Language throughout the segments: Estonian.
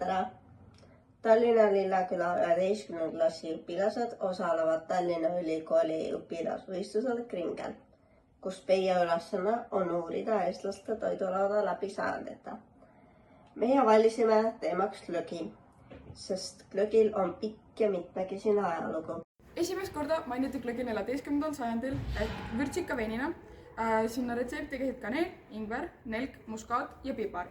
tere! Tallinna Lilleküla 11. klassi õpilased osalevad Tallinna Ülikooli õpilasvõistlusel Kringel, kus meie ülesanne on uurida eestlaste toidulauda läbi sajandite. Meie valisime teemaks glögi, sest glögil on pikk ja mitmekesine ajalugu. Esimest korda mainiti glögi 14. sajandil ehk vürtsika veinina. Sinna retsepti käisid kaneel, ingver, nelk, muskaat ja pipar.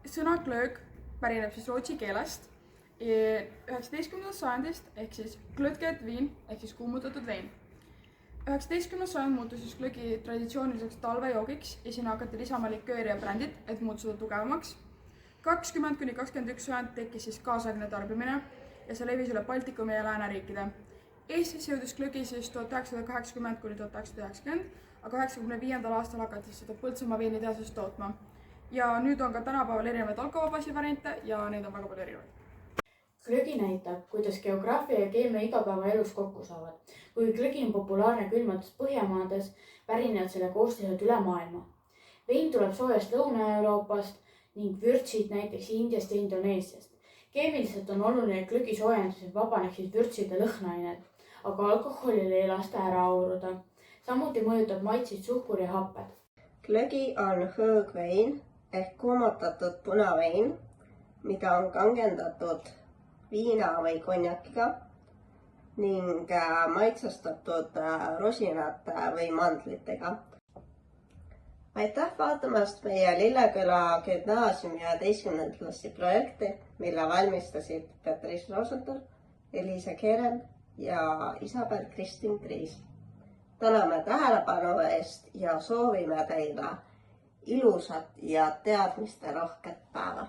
Sõna glög pärineb siis rootsi keelest 19. sajandist ehk siis glötget viin ehk siis kuumutatud vein. 19. sajand muutus siis glögi traditsiooniliseks talvejoogiks ja sinna hakati lisama likööri ja brändid, et muuta seda tugevamaks. 20–21 sajand tekkis siis kaasaegne tarbimine ja see levis üle Baltikumi ja lääneriikide. Eestisse jõudis glögi siis 1980–1990, aga 1995. aastal hakati seda Põltsamaa veinitehases tootma. Ja nüüd on ka tänapäeval erinevaid alkovabasid variante ja neid on väga palju erinevaid. Glögi näitab, kuidas geograafia ja keemia igapäevaelus kokku saavad. Kui glögi on populaarne külmates Põhjamaades, pärinevad selle koostised üle maailma. Vein tuleb soojast Lõuna-Euroopast ning vürtsid näiteks Indiast ja Indoneesiast. Keemiliselt on oluline, et glögi soojendused vabaneksid vürtside lõhnaained, aga alkoholil ei lasta ära auruda. Samuti mõjutab maitseid suhkur ja happed. Glögi on hõõgvein ehk kuumutatud punavein, mida on kangendatud viina või konjakiga ning maitsestatud rosinate või mandlitega. Aitäh vaatamast meie Lilleküla gümnaasiumi 11. klassi projekti, mille valmistasid Petris Rosenthal, Elisa Kerem ja Isabel-Kristin Kriis. Täname tähelepanu eest ja soovime teile ilusat ja teadmisterohket päeva.